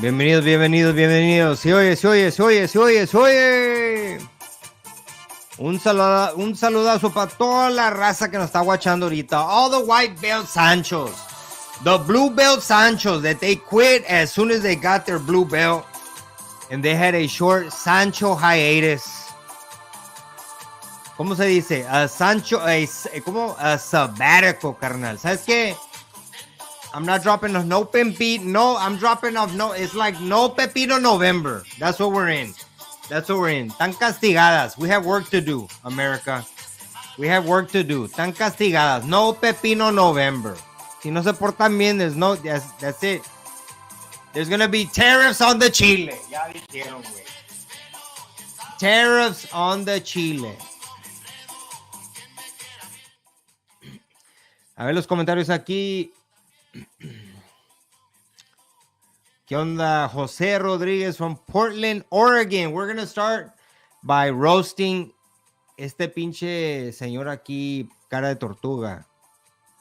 Bienvenidos, bienvenidos, bienvenidos. Se oye, se oye, se oye, se oye, se oye. Un saludazo para toda la raza que nos está watchando ahorita. All the white belt Sanchos. The blue belt Sanchos that they quit as soon as they got their blue belt. And they had a short Sancho hiatus. ¿Cómo se dice? Sancho, ¿cómo? A sabbatical, carnal. ¿Sabes qué? I'm not dropping off no Pempito. No, I'm dropping off no. It's like no Pepino November. That's what we're in. That's what we're in. Tan castigadas. We have work to do, America. We have work to do. Tan castigadas. No Pepino November. Si no se portan bien, there's no. That's it. There's gonna be tariffs on the chile. Ya dijeron, güey. Tariffs on the chile. A ver los comentarios aquí. ¿Qué onda? José Rodríguez from Portland, Oregon. We're going to start by roasting este pinche señor aquí, cara de tortuga.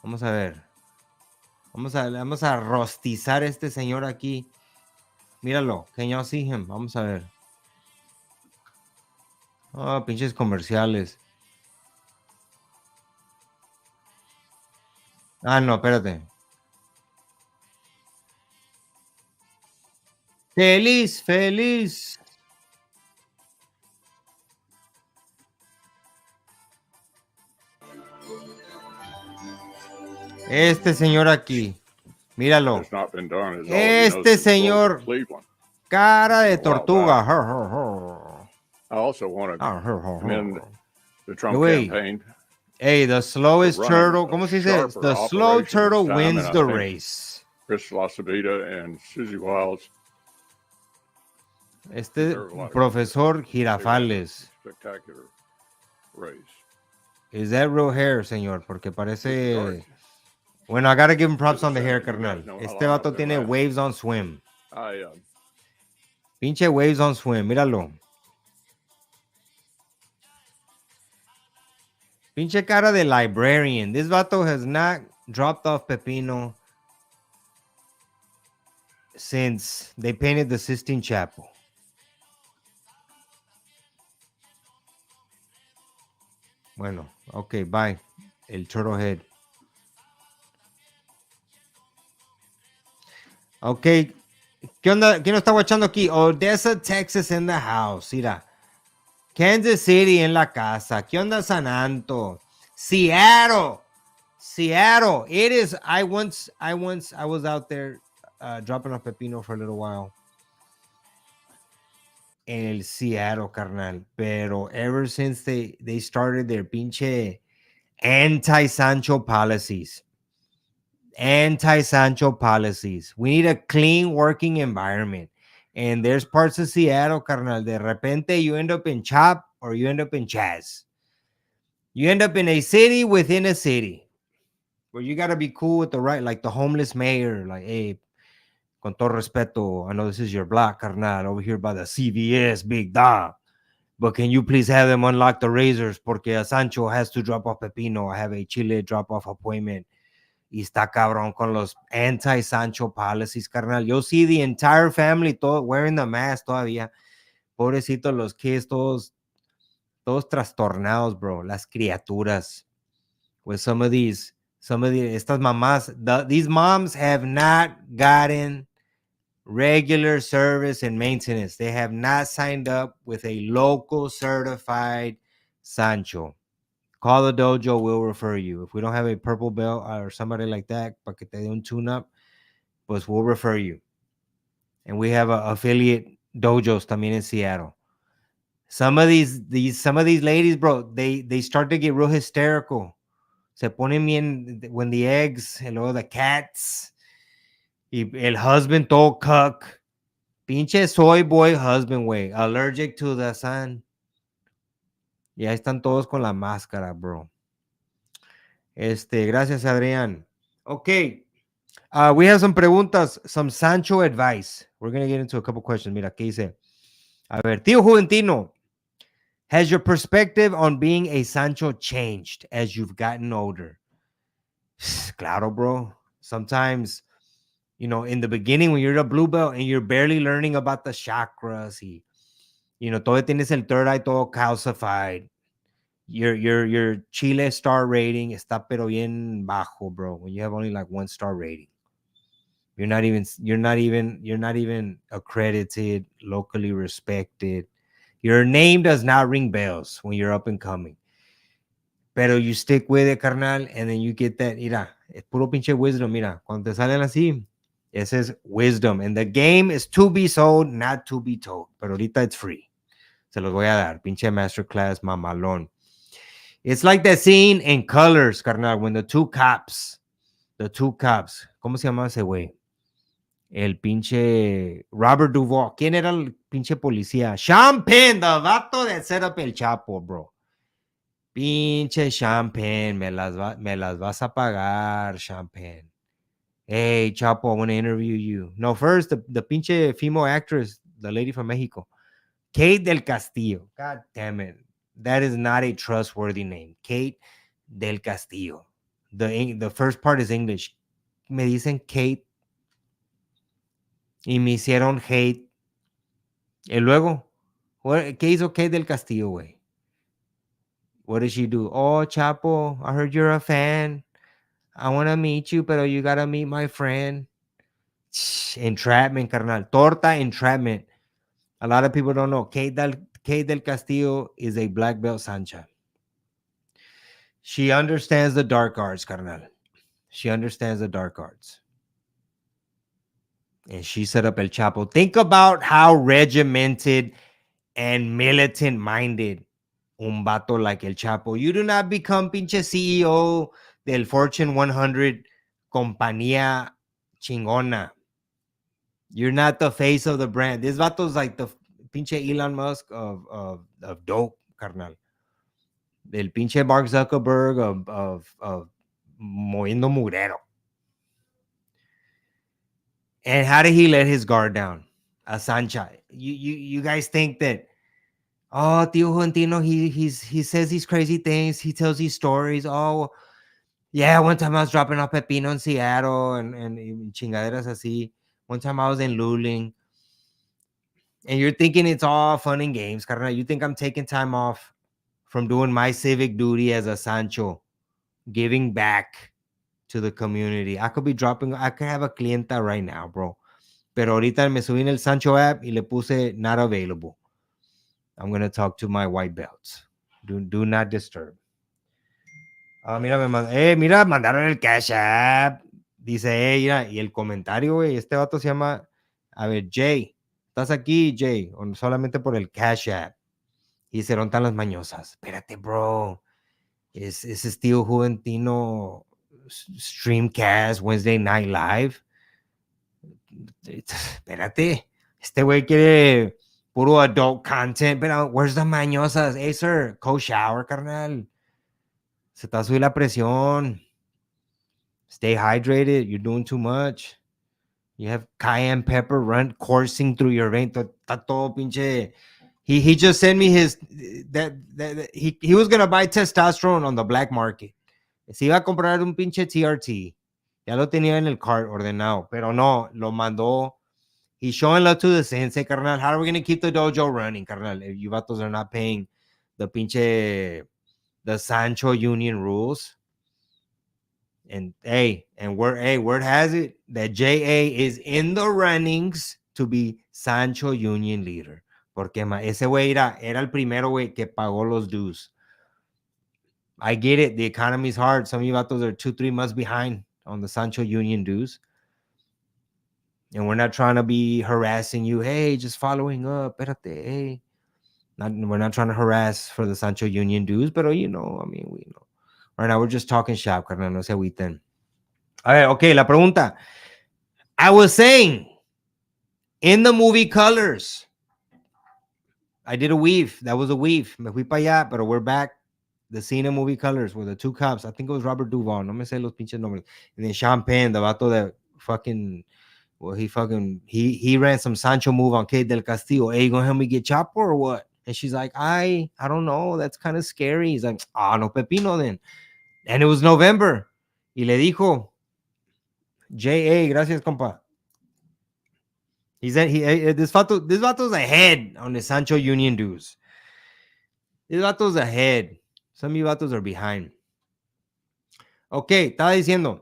Vamos a ver. Vamos a rostizar este señor aquí. Míralo. Can y'all see him? Vamos a ver. Oh, pinches comerciales. Ah, no, espérate. Feliz, feliz. Este señor aquí. Míralo. Este señor. Cara de tortuga. I also want to commend the Trump campaign. Hey, the slowest turtle. ¿Cómo se dice? The slow turtle wins the race. Chris Lasabita and Susie Wiles. Este profesor Girafales. Spectacular race. Is that real hair, señor? Porque parece... Bueno, I gotta give him props on the hair, carnal. Este vato tiene waves on swim. Pinche waves on swim, míralo. Pinche cara de librarian. This vato has not dropped off Pepino since they painted the Sistine Chapel. Bueno, ok, bye. El Turtle Head. Ok, ¿qué onda? ¿Quién nos está watchando aquí? Odessa, Texas in the house. Mira. Kansas City en la casa. ¿Qué onda, San Anto? Seattle. Seattle. It is. I was out there dropping off Pepino for a little while. En el Seattle, carnal. Pero ever since they started their pinche anti-Sancho policies. Anti-Sancho policies. We need a clean working environment. And there's parts of Seattle, carnal. De repente you end up in Chop or you end up in Chaz. You end up in a city within a city. Where you got to be cool with the right, like the homeless mayor. Like, hey, con todo respeto, I know this is your block, carnal, over here by the CVS, big dog. But can you please have them unlock the razors? Porque a Sancho has to drop off Pepino. I have a Chile drop-off appointment. Y está cabrón con los anti-Sancho policies, carnal. Yo see the entire family todo wearing the mask todavía. Pobrecitos los kids, todos trastornados, bro. Las criaturas. With some of these, estas mamás, these moms have not gotten regular service and maintenance. They have not signed up with a local certified Sancho. Call the dojo, we'll refer you. If we don't have a purple belt or somebody like that, para que te dé un tune-up, pues we'll refer you. And we have affiliate dojos también in Seattle. Some of these ladies, bro, they start to get real hysterical. Se ponen bien when the eggs, and luego the cats, y el husband todo cuck. Pinche soy boy husband, way. Allergic to the sun. Y ahí están todos con la máscara, bro. Gracias, Adrián. Okay. We have some preguntas, some Sancho advice. We're going to get into a couple questions. Mira, ¿qué dice? A ver, Tio Juventino, has your perspective on being a Sancho changed as you've gotten older? Claro, bro. Sometimes In the beginning when you're a blue belt and you're barely learning about the chakras, todo tienes el third eye todo calcified. Your Chile star rating está pero bien bajo, bro. When you have only like 1-star rating, you're not even accredited, locally respected. Your name does not ring bells when you're up and coming. Pero you stick with it, carnal, and then you get that. Mira, es puro pinche wisdom. Mira, cuando te salen así, ese es wisdom. And the game is to be sold, not to be told. Pero ahorita it's free. Se los voy a dar. Pinche masterclass mamalón. It's like that scene in Colors, carnal, when the two cops, ¿cómo se llama ese güey? El pinche Robert Duvall. ¿Quién era el pinche policía? Sean Penn, the vato that set up El Chapo, bro. Pinche Champagne, me las vas a pagar, Champagne. Hey, Chapo, I want to interview you. No, first, the pinche female actress, the lady from Mexico, Kate del Castillo. God damn it. That is not a trustworthy name. Kate del Castillo. The first part is English. Me dicen Kate. Y me hicieron hate. Y luego, ¿qué hizo Kate del Castillo, güey? What did she do? Oh, Chapo, I heard you're a fan. I want to meet you, pero you got to meet my friend. Entrapment, carnal. Torta entrapment. A lot of people don't know. Kate del Castillo is a black belt Sancha. She understands the dark arts, carnal. She understands the dark arts. And she set up El Chapo. Think about how regimented and militant-minded un vato like El Chapo. You do not become pinche CEO del Fortune 100 compañía chingona. You're not the face of the brand. This vato's like the pinche Elon Musk of dope, carnal. El pinche Mark Zuckerberg of moviendo murero. And how did he let his guard down? A Sancha. You guys think that, oh, Tio Juventino, he says these crazy things. He tells these stories. Oh, yeah, one time I was dropping off Pepino in Seattle and chingaderas así. One time I was in Luling. And you're thinking it's all fun and games, carnal. You think I'm taking time off from doing my civic duty as a Sancho, giving back to the community. I could have a clienta right now, bro. Pero ahorita me subí en el Sancho app y le puse not available. I'm going to talk to my white belts. Do not disturb. Mira, mandaron el Cash App. Dice, mira, y el comentario, güey, este vato se llama, a ver, Jay. ¿Estás aquí, Jay? O solamente por el Cash App. Y se rontan las mañosas. Espérate, bro. Ese es Tio Juventino Streamcast Wednesday Night Live. Espérate. Este güey quiere puro adult content. Pero, where's the mañosas? Hey, sir, co-shower, carnal. Se te sube la presión. Stay hydrated. You're doing too much. You have cayenne pepper coursing through your vein. Está todo pinche. He just sent me his that he was gonna buy testosterone on the black market. Se iba a comprar un pinche TRT. Ya lo tenía en el cart ordenado, pero no, lo mandó. He's showing love to the sensei, carnal. How are we gonna keep the dojo running, carnal? If you vatos are not paying the Sancho Union rules. And word has it that JA is in the runnings to be Sancho Union leader. Porque ese güey era el primero güey que pagó los dues. I get it. The economy's hard. Some of you vatos are 2-3 months behind on the Sancho Union dues. And we're not trying to be harassing you. Hey, just following up. Espérate, hey. We're not trying to harass for the Sancho Union dues, but we know. Right now, we're just talking shop, carnal. No se agüiten. All right, okay, la pregunta. I was saying, in the movie Colors, I did a weave. That was a weave. Me fui para allá, but we're back. The scene in movie Colors with the two cops. I think it was Robert Duvall. No me sé los pinches nombres. And then Champagne, the vato that fucking, well, he ran some Sancho move on Kate del Castillo. Hey, you gonna help me get Chapo or what? And she's like, I don't know. That's kind of scary. He's like, no pepino then. And it was November. Y le dijo, J.A., gracias, compa. This vato's ahead on the Sancho Union dues. This vato's ahead. Some of you vatos are behind. Okay, estaba diciendo.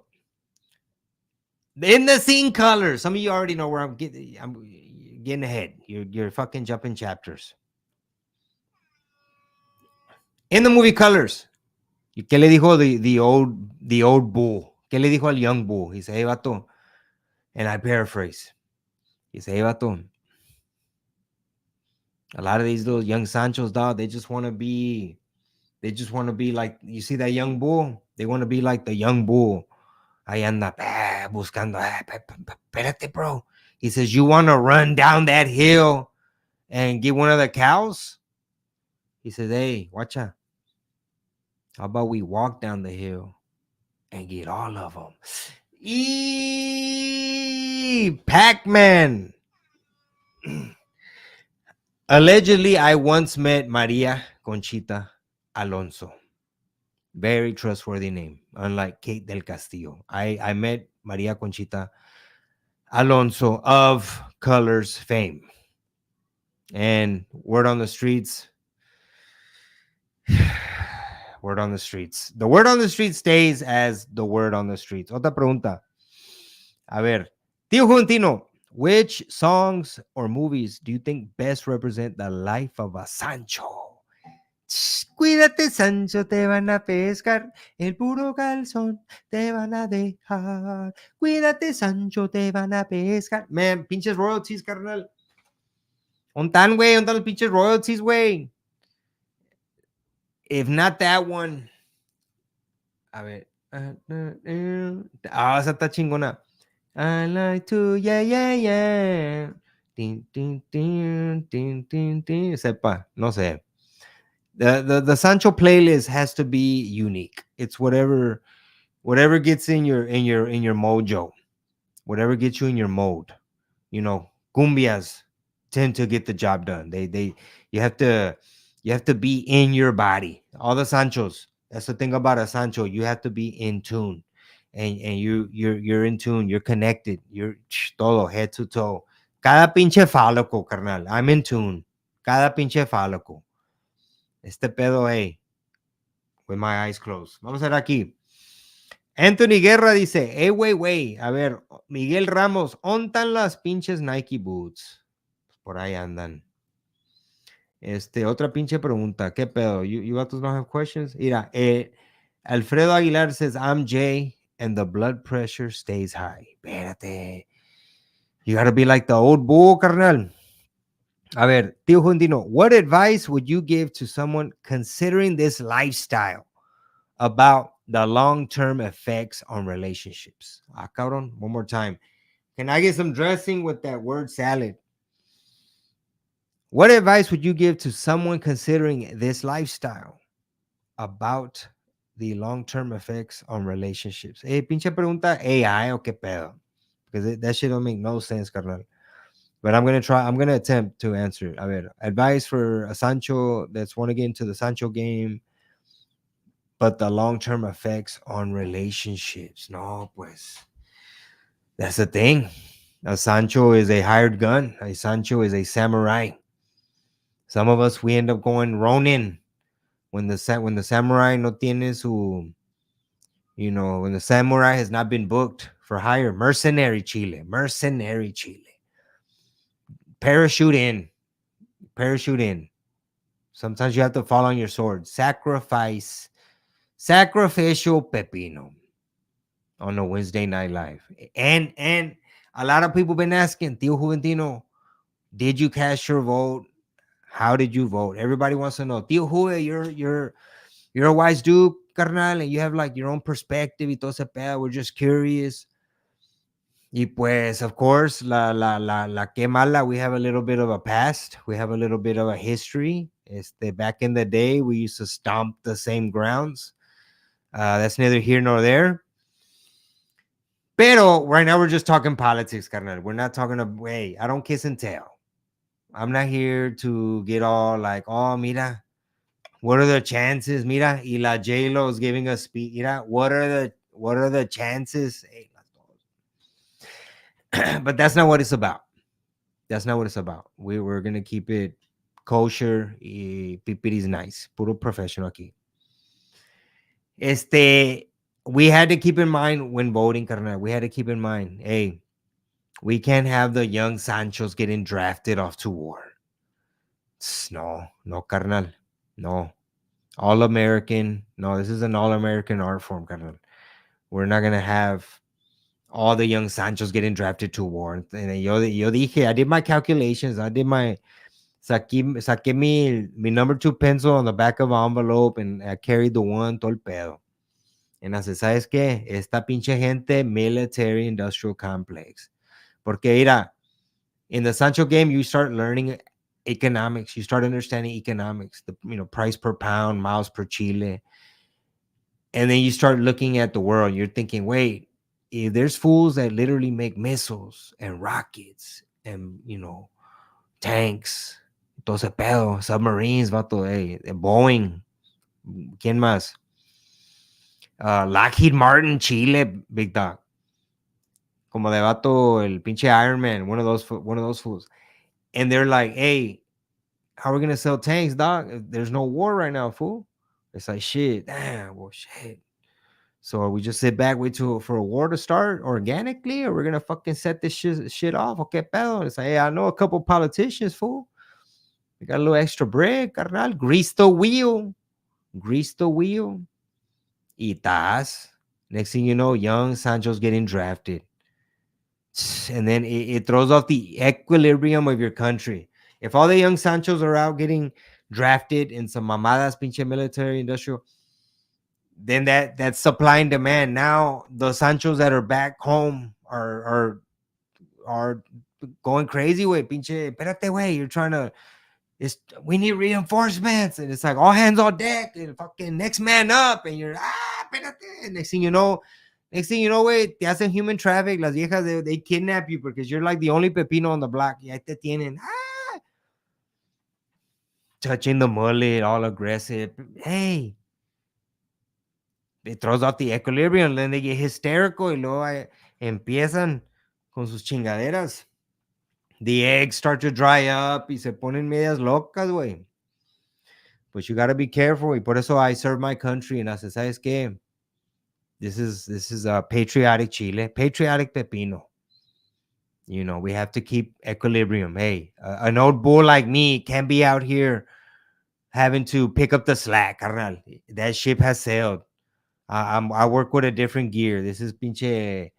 In the scene colors. Some of you already know where I'm getting ahead. You're fucking jumping chapters. In the movie Colors. ¿Qué le dijo the old bull? ¿Qué le dijo al young bull? He said, hey, vato. And I paraphrase. He said, hey, vato. A lot of these little young Sanchos, dog, they just want to be like, you see that young bull? They want to be like the young bull. Ahí anda, buscando, espérate, bro. He says, you want to run down that hill and get one of the cows? He says, hey, watch out. How about we walk down the hill and get all of them? Pac-Man. Allegedly, I once met Maria Conchita Alonso. Very trustworthy name, unlike Kate del Castillo. I met Maria Conchita Alonso of Colors fame. And word on the streets. Word on the streets. The word on the street stays as the word on the streets. Otra pregunta. A ver, Tio Juventino, which songs or movies do you think best represent the life of a Sancho? Cuídate, Sancho, te van a pescar, el puro calzón te van a dejar. Cuídate, Sancho, te van a pescar. Man, pinches royalties, carnal. ¿Ontan, güey? ¿Ontan los pinches royalties, güey? If not that one. A ver. Esa está chingona. I like to, yeah. Tin, tin, tin, tin, tin, tin. Sepa, no sé. The Sancho playlist has to be unique. It's whatever gets in your mojo, whatever gets you in your mode. You know, cumbias tend to get the job done. You have to be in your body. All the Sanchos. That's the thing about a Sancho. You have to be in tune, and you're in tune. You're connected. You're todo head to toe. Cada pinche fálico, carnal. I'm in tune. Cada pinche fálico. Este pedo, hey, with my eyes closed. Vamos a ver aquí. Anthony Guerra dice, hey, güey. A ver, Miguel Ramos, ¿ontan las pinches Nike boots? Por ahí andan. Otra pinche pregunta. ¿Qué pedo? You vatos don't have questions? Mira, Alfredo Aguilar says, I'm Jay, and the blood pressure stays high. Espérate. You gotta be like the old bull, carnal. A ver, Tio Juventino, what advice would you give to someone considering this lifestyle about the long-term effects on relationships? Ah, cabrón, one more time. Can I get some dressing with that word salad? What advice would you give to someone considering this lifestyle about the long-term effects on relationships? Pinche pregunta AI o qué pedo? Because that shit don't make no sense, carnal. But I'm going to attempt to answer. A ver, advice for a Sancho that's want to get into the Sancho game, but the long-term effects on relationships. No, pues. That's the thing. A Sancho is a hired gun. A Sancho is a samurai. Some of us, we end up going Ronin when the samurai no tiene su, when the samurai has not been booked for hire. Mercenary Chile. Parachute in. Sometimes you have to fall on your sword. Sacrificial pepino on a Wednesday Night Live. And a lot of people been asking, Tio Juventino, did you cast your vote? How did you vote? Everybody wants to know. Tio Juve, you're a wise dude, carnal, and you have like your own perspective y todo ese pedo. We're just curious. Y pues, of course, la que mala, we have a little bit of a past. We have a little bit of a history. Back in the day, we used to stomp the same grounds. That's neither here nor there. Pero right now, we're just talking politics, carnal. We're not talking about, hey, I don't kiss and tell. I'm not here to get all like, oh, mira, what are the chances? Mira, y la J-Lo is giving a speech. Mira, what are the chances? Hey, but that's not what it's about. That's not what it's about. We're gonna keep it kosher. Pipiri's nice. Puro professional aquí. We had to keep in mind when voting, carnal. We had to keep in mind, hey, we can't have the young Sanchos getting drafted off to war. No, carnal. No. All American. No, this is an all American art form, carnal. We're not gonna have all the young Sanchos getting drafted to war. And yo dije, I did my calculations. I did my saqué mi number 2 pencil on the back of an envelope, and I carried the one todo el pedo. And I said, ¿sabes qué? Esta pinche gente, military industrial complex. Porque mira, in the Sancho game, you start learning economics. You start understanding economics, the price per pound, miles per chile. And then you start looking at the world. You're thinking, wait, if there's fools that literally make missiles and rockets and, tanks, todo ese pedo, submarines, vato, Boeing, ¿quién más? Lockheed Martin, Chile, big dog. Como de vato, el pinche Iron Man, one of those fools. And they're like, hey, how are we going to sell tanks, dog? There's no war right now, fool. It's like, shit, damn, well, shit. So we just sit back, wait for a war to start organically, or we're going to fucking set this shit off? Okay, pedo. It's like, hey, I know a couple politicians, fool. We got a little extra bread, carnal. Grease the wheel. Y tas. Next thing you know, young Sancho's getting drafted. And then it throws off the equilibrium of your country. If all the young Sanchos are out getting drafted in some mamadas, pinche military industrial, then that's supply and demand. Now the Sanchos that are back home are going crazy with pinche, espérate, way, you're trying to, we need reinforcements, and it's like all hands on deck and fucking next man up, and you're espérate. Next thing you know, wait, te hacen human traffic. Las viejas, they kidnap you because you're like the only pepino on the block. Y ahí te tienen, touching the mullet, all aggressive. Hey, it throws off the equilibrium. Then they get hysterical y luego empiezan con sus chingaderas. The eggs start to dry up y se ponen medias locas, güey. But you got to be careful. Y por eso I serve my country. And I said, ¿sabes qué? This is a patriotic Chile, patriotic pepino. We have to keep equilibrium. Hey, an old bull like me can't be out here having to pick up the slack, carnal. That ship has sailed. I work with a different gear. This is pinche.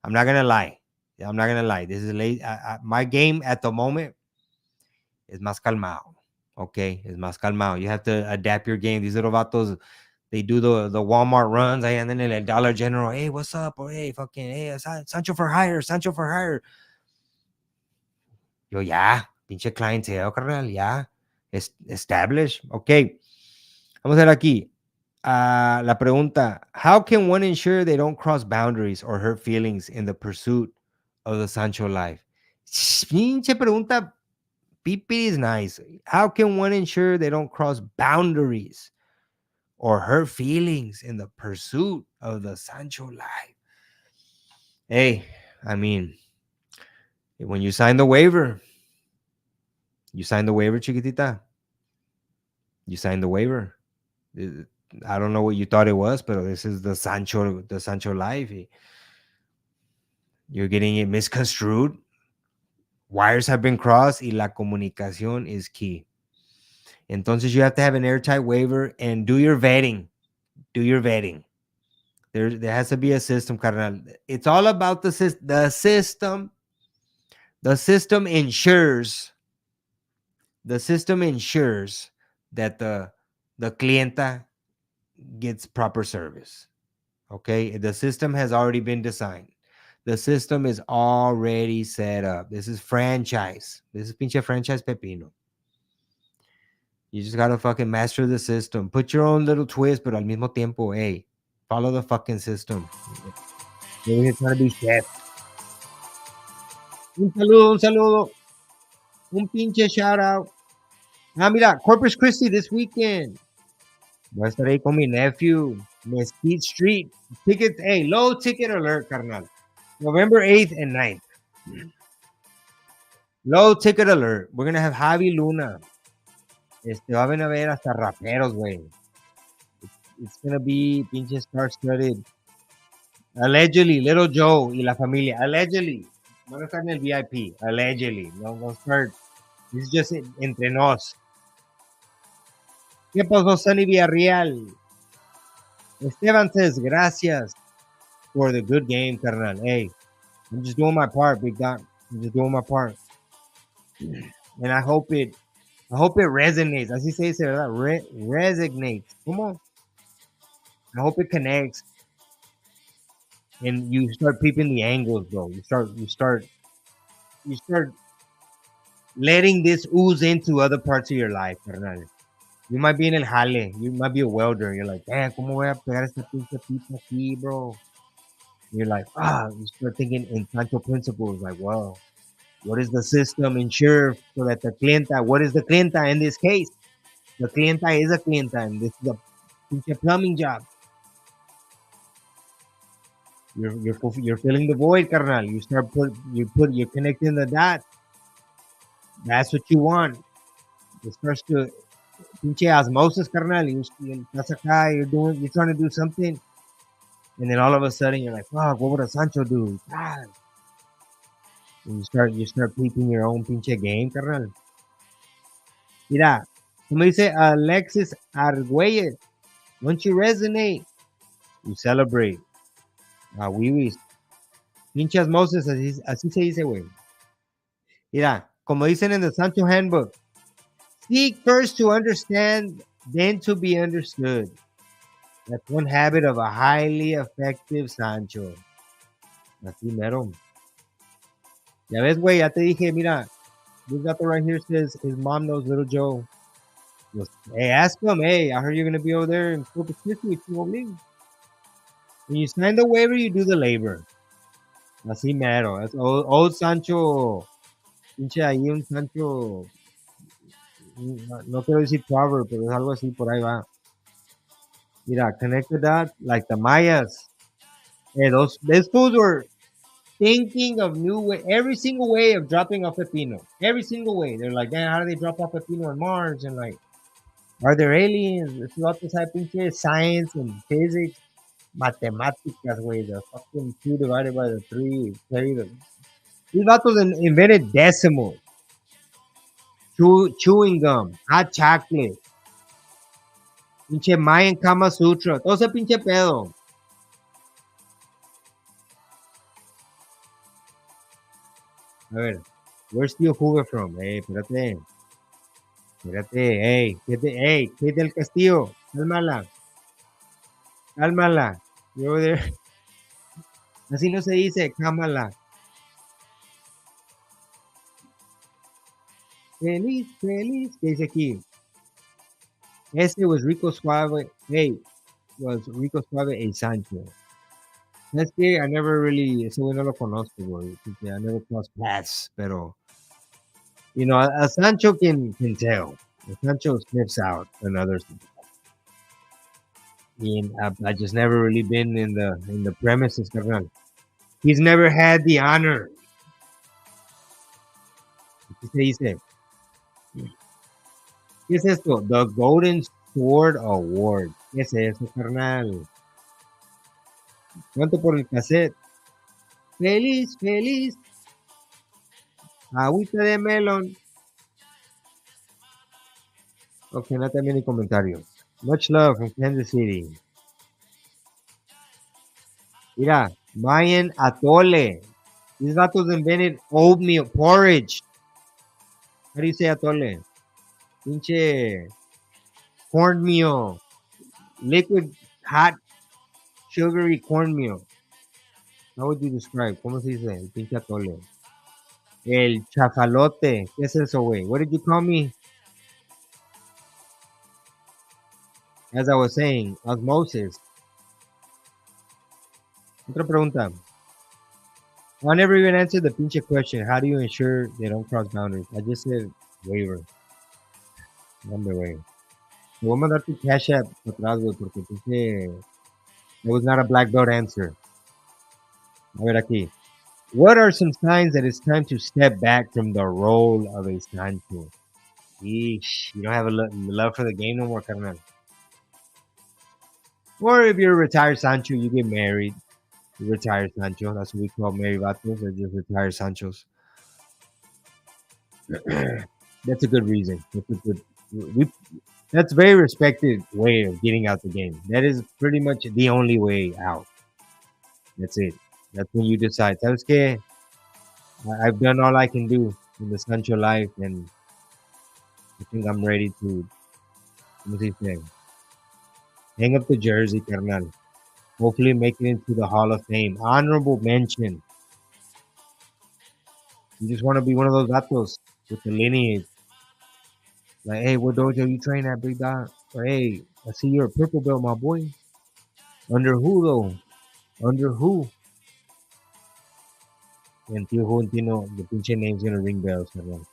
I'm not gonna lie. This is late. My game at the moment is más calmado. Okay, is más calmado. You have to adapt your game. These little vatos, they do the Walmart runs. And then el Dollar General, hey, what's up? Or hey, fucking, hey, Sancho for hire. Yo, ya, pinche clientele, carnal, ya. Establish. Okay. Vamos a ver aquí. La pregunta, how can one ensure they don't cross boundaries or hurt feelings in the pursuit of the Sancho life? Pinche pregunta, pipi is nice. How can one ensure they don't cross boundaries or hurt feelings in the pursuit of the Sancho life? Hey, I mean, when you sign the waiver, chiquitita. You signed the waiver. I don't know what you thought it was, but this is the Sancho life. You're getting it misconstrued. Wires have been crossed y la comunicación is key. Entonces you have to have an airtight waiver and do your vetting. There has to be a system, carnal. It's all about the system. The system ensures that the clienta gets proper service. Okay, the system has already been designed. The system is already set up. This is franchise. This is pinche franchise pepino. You just gotta fucking master the system. Put your own little twist, but al mismo tiempo, hey, follow the fucking system. You're trying to be chef. Un saludo. Un pinche shout out. Mira, Corpus Christi this weekend. Voy a estar ahí con mi nephew. Mesquite Street. Tickets, hey, low ticket alert, carnal. November 8th and 9th. Low ticket alert. We're gonna have Javi Luna. Va a haber hasta raperos, güey. It's gonna be pinche star-studded. Allegedly, Little Joe y la familia. Allegedly. Van a estar en el VIP. Allegedly. No start. This is just entre nos. ¿Qué pasó, Sunny Villarreal? Esteban says, gracias for the good game, carnal. Hey, I'm just doing my part, big dog. I'm just doing my part. And I hope it resonates. Así se dice, ¿verdad? Resonates. Come on. I hope it connects. And you start peeping the angles, bro. You start letting this ooze into other parts of your life, carnal. You might be in el jale. You might be a welder. You're like, damn, ¿cómo voy a pegar esta pinche pipa aquí, bro? You're like, you start thinking in Sancho principles, like, well, what is the system ensure so that the clienta, what is the clienta in this case? The clienta is a clienta, and this is a pinche plumbing job. You're filling the void, carnal. You're connecting the dots. That's what you want. It starts to pinche osmosis, carnal. You're trying to do something, and then all of a sudden you're like, fuck, what would a Sancho do? God. And you start peeping your own pinche game, carnal. Mira, como dice Alexis Argüelles, once you resonate, you celebrate. Wiwis. Pinche osmosis, así se dice, güey. Mira, como dicen in the Sancho Handbook, seek first to understand, then to be understood. That's one habit of a highly effective Sancho. Así mero. Ya ves, güey, ya te dije, mira, this guy right here says his mom knows Little Joe. Hey, ask him, hey, I heard you're going to be over there in Corpus Christi with you. When you sign the waiver, you do the labor. Así mero. That's old Sancho. Pinche ahí un Sancho. No quiero decir proverb, pero es algo así, por ahí va. Mira, connect the dots like the Mayas. Hey, those fools were thinking of every single way of dropping off pepino. Every single way. They're like, damn, how do they drop off pepino on Mars? And like, are there aliens? It's about this type of science and physics, matemáticas, güey. The fucking 2 divided by the 3. These vatos invented decimals. Chewing gum, hot chocolate. Pinche Mayan Kama Sutra. Todo ese pinche pedo. A ver, where's Tio Juve from? Hey, espérate. Hey, Kate del Castillo. Cálmala. You're over there. Así no se dice, cámala. Feliz. ¿Qué dice aquí? Ese was Rico Suave. Hey, was Rico Suave a Sancho. Es que I never really, ese güey no lo conozco, güey. I never crossed paths, pero, you know, a Sancho can tell. A Sancho sniffs out and others. And I just never really been in the premises, carnal. He's never had the honor. ¿Qué se dice? ¿Qué es esto? The Golden Sword Award. ¿Qué es eso, carnal? ¿Cuánto por el cassette? Feliz. Agüita de melón. Ok, no también hay comentarios. Much love from Kansas City. Mira, Mayan atole. These vatos invented oatmeal porridge. How do you say atole? Pinche cornmeal. Liquid, hot, sugary cornmeal. How would you describe? ¿Cómo se dice? El pinche atole. El chafalote. ¿Qué es eso, güey? What did you call me? As I was saying, osmosis. Otra pregunta. I never even answered the pinche question. How do you ensure they don't cross boundaries? I just said waiver. Number waiver. Voy a mandar tu cash app para atrás, güey, porque pinche... It was not a black belt answer. A ver aquí. What are some signs that it's time to step back from the role of a Sancho? Yeesh, you don't have a love for the game no more, carnal. Or if you're a retired Sancho, you get married. You retire Sancho. That's what we call married vatos. They're just retired Sanchos. That's a good reason. That's a very respected way of getting out the game. That is pretty much the only way out. That's it. That's when you decide, ¿sabes qué? I've done all I can do in the Sancho life, and I think I'm ready to, hang up the jersey, carnal. Hopefully make it into the Hall of Fame. Honorable mention. You just want to be one of those vatos with the lineage. Like, hey, what dojo you train at, big dog? Or, hey, I see you're a purple belt, my boy. Under who, though? Under who? And Tio Juve, the pinche name's gonna ring bells, carnal.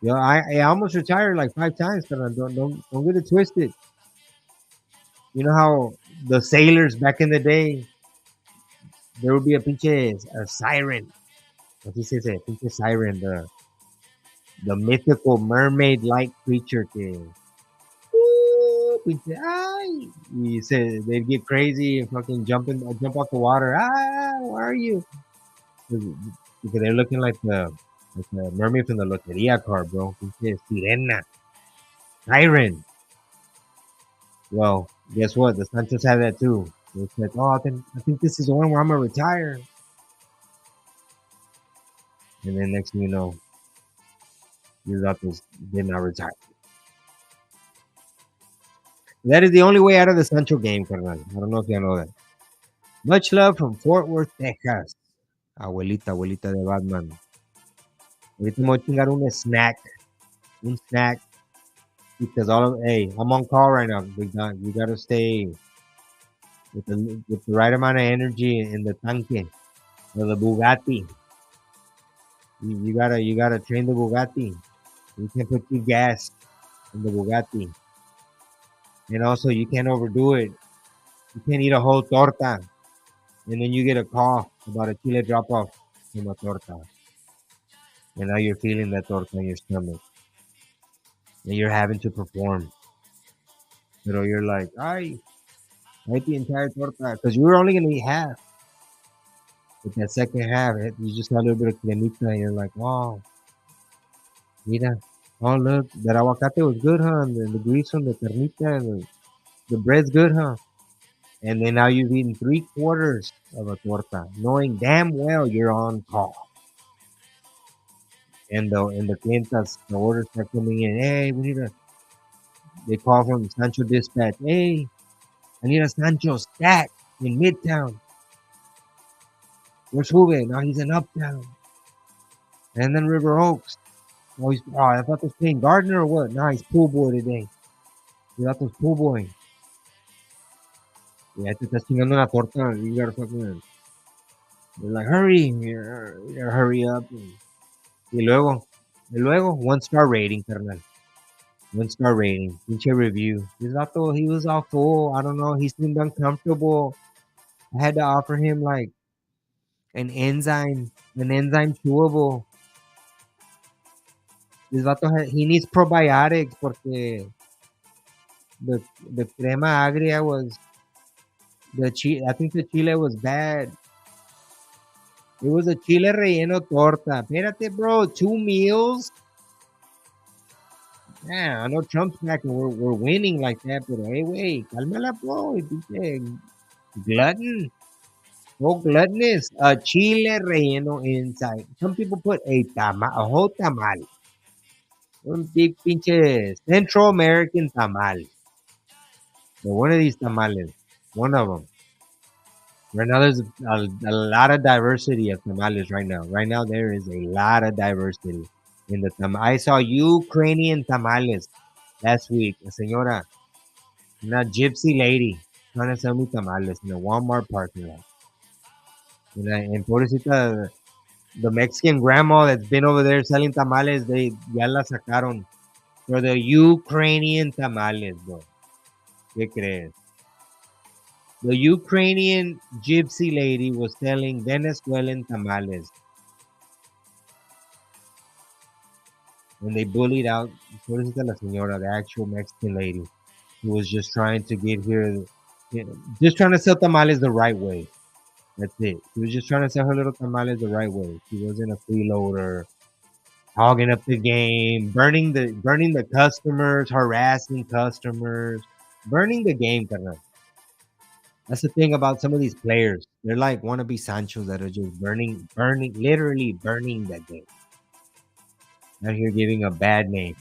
Yo, I almost retired like 5 times, carnal. Don't get it twisted. You know how the sailors back in the day, there would be a siren. What he says, a pinche siren, the mythical mermaid-like creature que pinche, ay, he said they'd get crazy and fucking jump off the water. Where are you? Because they're looking like the mermaid from the Loteria card, bro. Pinche sirena, siren. Well, guess what? The Sanchos have that too. They said, "Oh, I think this is the one where I'm gonna retire." And then next thing you know, your Raptors did not retire. That is the only way out of the Sancho game, carnal. I don't know if you know that. Much love from Fort Worth, Texas. Abuelita de Batman. Ahorita me voy a chingar un snack. Because hey, I'm on call right now. You gotta stay with the right amount of energy in the tanque or the Bugatti. You gotta train the Bugatti. You can't put too gas in the Bugatti. And also you can't overdo it. You can't eat a whole torta and then you get a call about a chile drop off from a torta. And now you're feeling that torta in your stomach. And you're having to perform. You know, you're like, I ate the entire torta because you were only gonna eat half. But that second half, you just got a little bit of cremita, and you're like, wow, mira, oh look, that aguacate was good, huh? And the grease from the carnita and the bread's good, huh? And then now you've eaten 3/4 of a torta, knowing damn well you're on call. And the clientas, the orders start coming in. Hey, they call from Sancho Dispatch. Hey, I need a Sancho stack in Midtown. Where's Juve? Now he's in Uptown. And then River Oaks. Oh, I thought he was playing Gardner or what? Nah, he's pool boy today. I thought he was pool boy. Yeah, te estás chingando una torta. You gotta fucking. They're like, hurry. Hurry up. Y luego, 1-star rating, carnal. 1-star rating. Pinche review. He was all full. I don't know. He seemed uncomfortable. I had to offer him like an enzyme chewable. This vato he needs probiotics porque the crema agria was I think the chile was bad. It was a chile relleno torta. Espérate, bro. 2 meals? Yeah, I know Trump's back and we're winning like that, but hey, wait, cálmala, bro. Glutton. Oh, gluttonous. A chile relleno inside. Some people put a whole tamal. Un big pinche Central American tamal. But one of these tamales, one of them. Right now, there's a lot of diversity of tamales right now. Right now, there is a lot of diversity in the tamal. I saw Ukrainian tamales last week. A señora, una gypsy lady, trying to sell me tamales in a Walmart parking lot. And pobrecita, the Mexican grandma that's been over there selling tamales, ya la sacaron for the Ukrainian tamales, bro. ¿Qué crees? The Ukrainian gypsy lady was selling Venezuelan tamales. And they bullied out la señora, the actual Mexican lady, who was just trying to get here, just trying to sell tamales the right way. That's it. She was just trying to sell her little tamales the right way. She wasn't a freeloader, hogging up the game, burning the customers, harassing customers, burning the game, carnal. That's the thing about some of these players. They're like wannabe Sanchos that are just literally burning that game. Out here giving a bad name.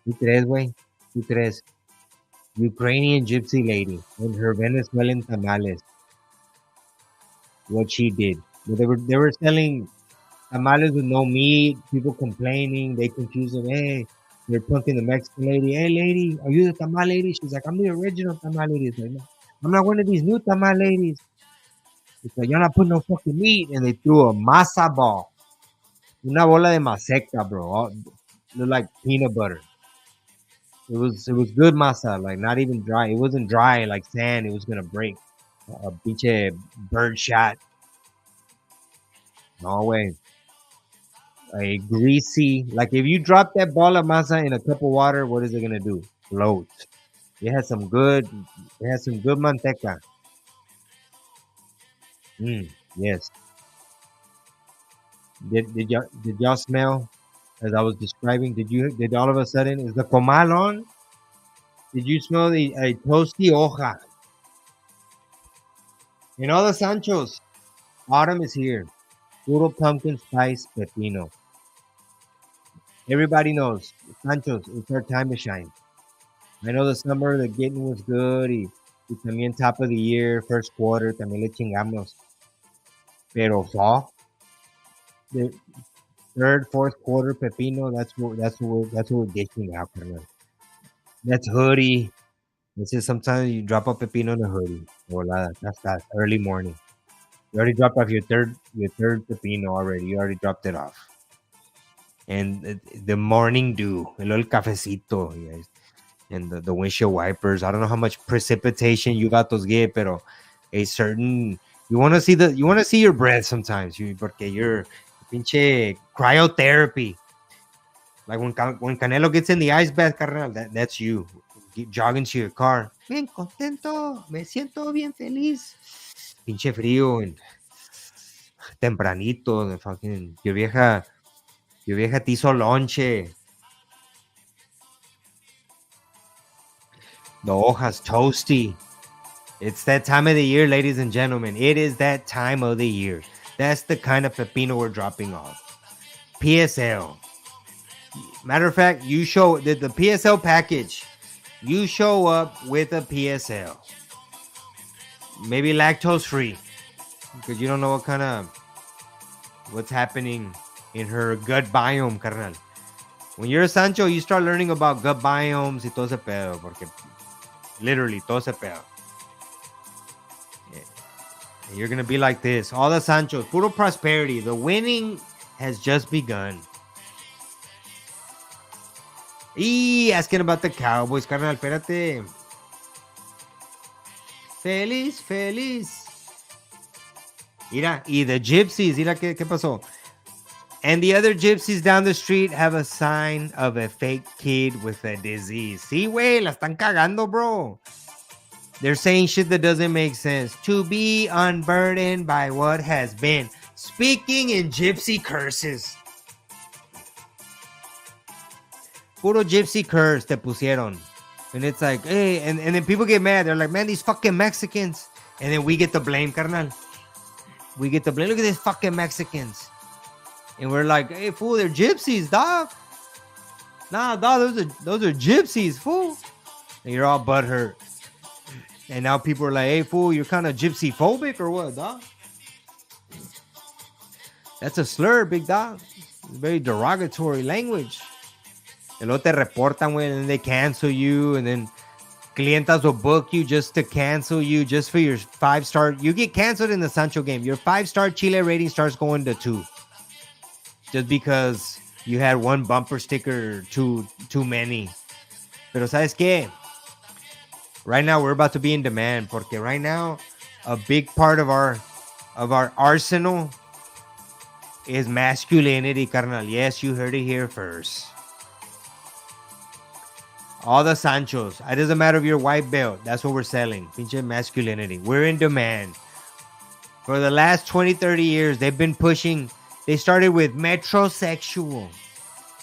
¿Tú crees, güey? ¿Tú crees? Ukrainian gypsy lady and her Venezuelan tamales. What she did. They were selling tamales with no meat. People complaining. They confused them. Hey, they're punking the Mexican lady. Hey, lady, are you the tamal lady? She's like, I'm the original tamal lady. Like, no, I'm not one of these new tamal ladies. It's like, you're not putting no fucking meat. And they threw a masa ball. Una bola de maseca, bro. Looked like peanut butter. It was good masa, like not even dry. It wasn't dry like sand. It was gonna break. A pinche bird shot. No way. A greasy, like if you drop that ball of masa in a cup of water, what is it gonna do? Float. It has some good manteca. Yes. Did y'all smell as I was describing? Did all of a sudden is the comal on? Did you smell a toasty hoja? In all the Sanchos, autumn is here. Puro pumpkin spice pepino. Everybody knows Sanchos, it's our time to shine. I know the summer, the getting was good. Y también top of the year, first quarter, también le chingamos. Pero fall, the third, fourth quarter pepino, that's what we're dishing out. That's hoodie. This is sometimes you drop a pepino in a hoodie. That's that early morning. You already dropped off your third pepino already. You already dropped it off. And the morning dew, el cafecito, and the windshield wipers. I don't know how much precipitation you got those get, pero a certain you want to see your breath sometimes. Porque you're pinche cryotherapy. Like when Canelo gets in the ice bath, carnal, that's you. Jogging to your car. Bien contento, me siento bien feliz. Pinche frío and tempranito, the fucking your vieja te hizo lonche. The hojas toasty. It's that time of the year, ladies and gentlemen. It is that time of the year. That's the kind of pepino we're dropping off. PSL. Matter of fact, you show the PSL package. You show up with a PSL. Maybe lactose free. Because you don't know what's happening in her gut biome, carnal. When you're a Sancho, you start learning about gut biomes y todo ese pedo. Porque literally, todo ese pedo. And you're going to be like this. All the Sanchos, puro prosperity. The winning has just begun. Asking about the Cowboys, carnal, espérate. Feliz. Mira, y the Gypsies, mira qué pasó. And the other gypsies down the street have a sign of a fake kid with a disease. Sí, güey, la están cagando, bro. They're saying shit that doesn't make sense. To be unburdened by what has been. Speaking in gypsy curses. Puro gypsy curse te pusieron. And it's like, hey, and then people get mad. They're like, man, these fucking Mexicans. And then we get the blame, carnal. We get the blame. Look at these fucking Mexicans. And we're like, hey, fool, they're gypsies, dog. Nah, dog, those are gypsies, fool. And you're all butthurt. And now people are like, hey, fool, you're kind of gypsy phobic or what, dog? That's a slur, big dog. It's very derogatory language. And luego te reportan, güey, and then they cancel you, and then clientas will book you just to cancel you, just for your 5-star. You get canceled in the Sancho game. Your 5-star Chile rating starts going to 2. Just because you had one bumper sticker too many. Pero ¿sabes qué? Right now, we're about to be in demand. Porque right now, a big part of our arsenal is masculinity, carnal. Yes, you heard it here first. All the Sanchos. It doesn't matter if you're white belt. That's what we're selling. Pinche masculinity. We're in demand. For the last 20, 30 years, they've been pushing. They started with metrosexual.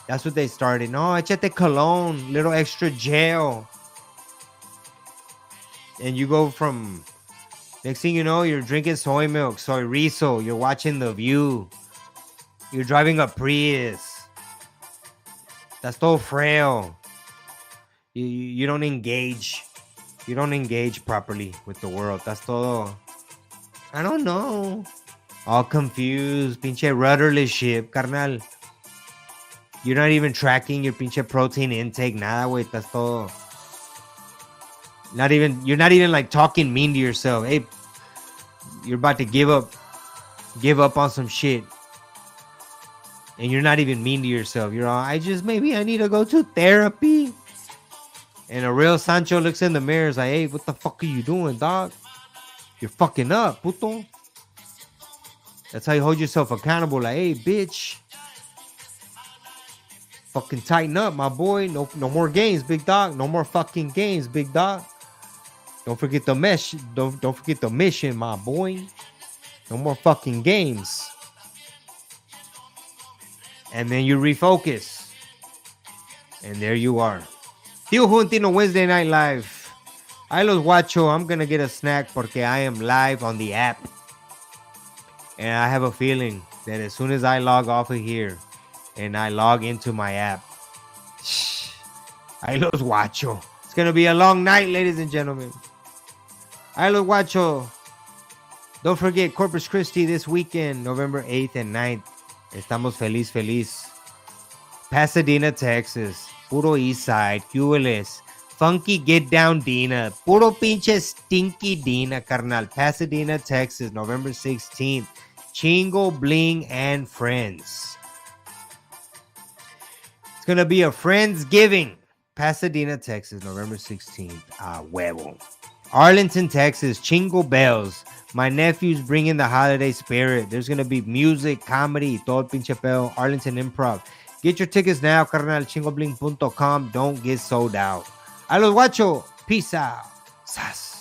That's what they started. No, échate cologne, little extra gel. And you go from, next thing you know, you're drinking soy milk, soy rizo. You're watching The View. You're driving a Prius. That's todo frail. You don't engage. You don't engage properly with the world. That's todo. I don't know. All confused. Pinche rudderless ship, carnal. You're not even tracking your pinche protein intake. Nada, güey. That's todo. You're not even like talking mean to yourself. Hey, you're about to give up on some shit. And you're not even mean to yourself. You're all, maybe I need to go to therapy. And a real Sancho looks in the mirror and is like, hey, what the fuck are you doing, dog? You're fucking up, puto. That's how you hold yourself accountable. Like, hey, bitch. Fucking tighten up, my boy. No more games, big dog. No more fucking games, big dog. Don't forget the mesh. Don't forget the mission, my boy. No more fucking games. And then you refocus. And there you are. Tio Juve Wednesday Night Live. I los guacho. I'm going to get a snack porque I am live on the app. And I have a feeling that as soon as I log off of here and I log into my app, I los guacho. It's going to be a long night, ladies and gentlemen. I los guacho. Don't forget Corpus Christi this weekend, November 8th and 9th. Estamos feliz. Pasadena, Texas. Puro East Side. QLS. Funky Get Down Dina. Puro pinche stinky Dina, carnal. Pasadena, Texas, November 16th. Chingo, Bling, and Friends. It's going to be a Friendsgiving. Pasadena, Texas, November 16th. Huevo. Arlington, Texas. Chingo Bells. My nephew's bringing the holiday spirit. There's going to be music, comedy, todo pinche pedo. Arlington Improv. Get your tickets now, carnal. Chingobling.com. Don't get sold out. A los guacho. Peace out. Sass.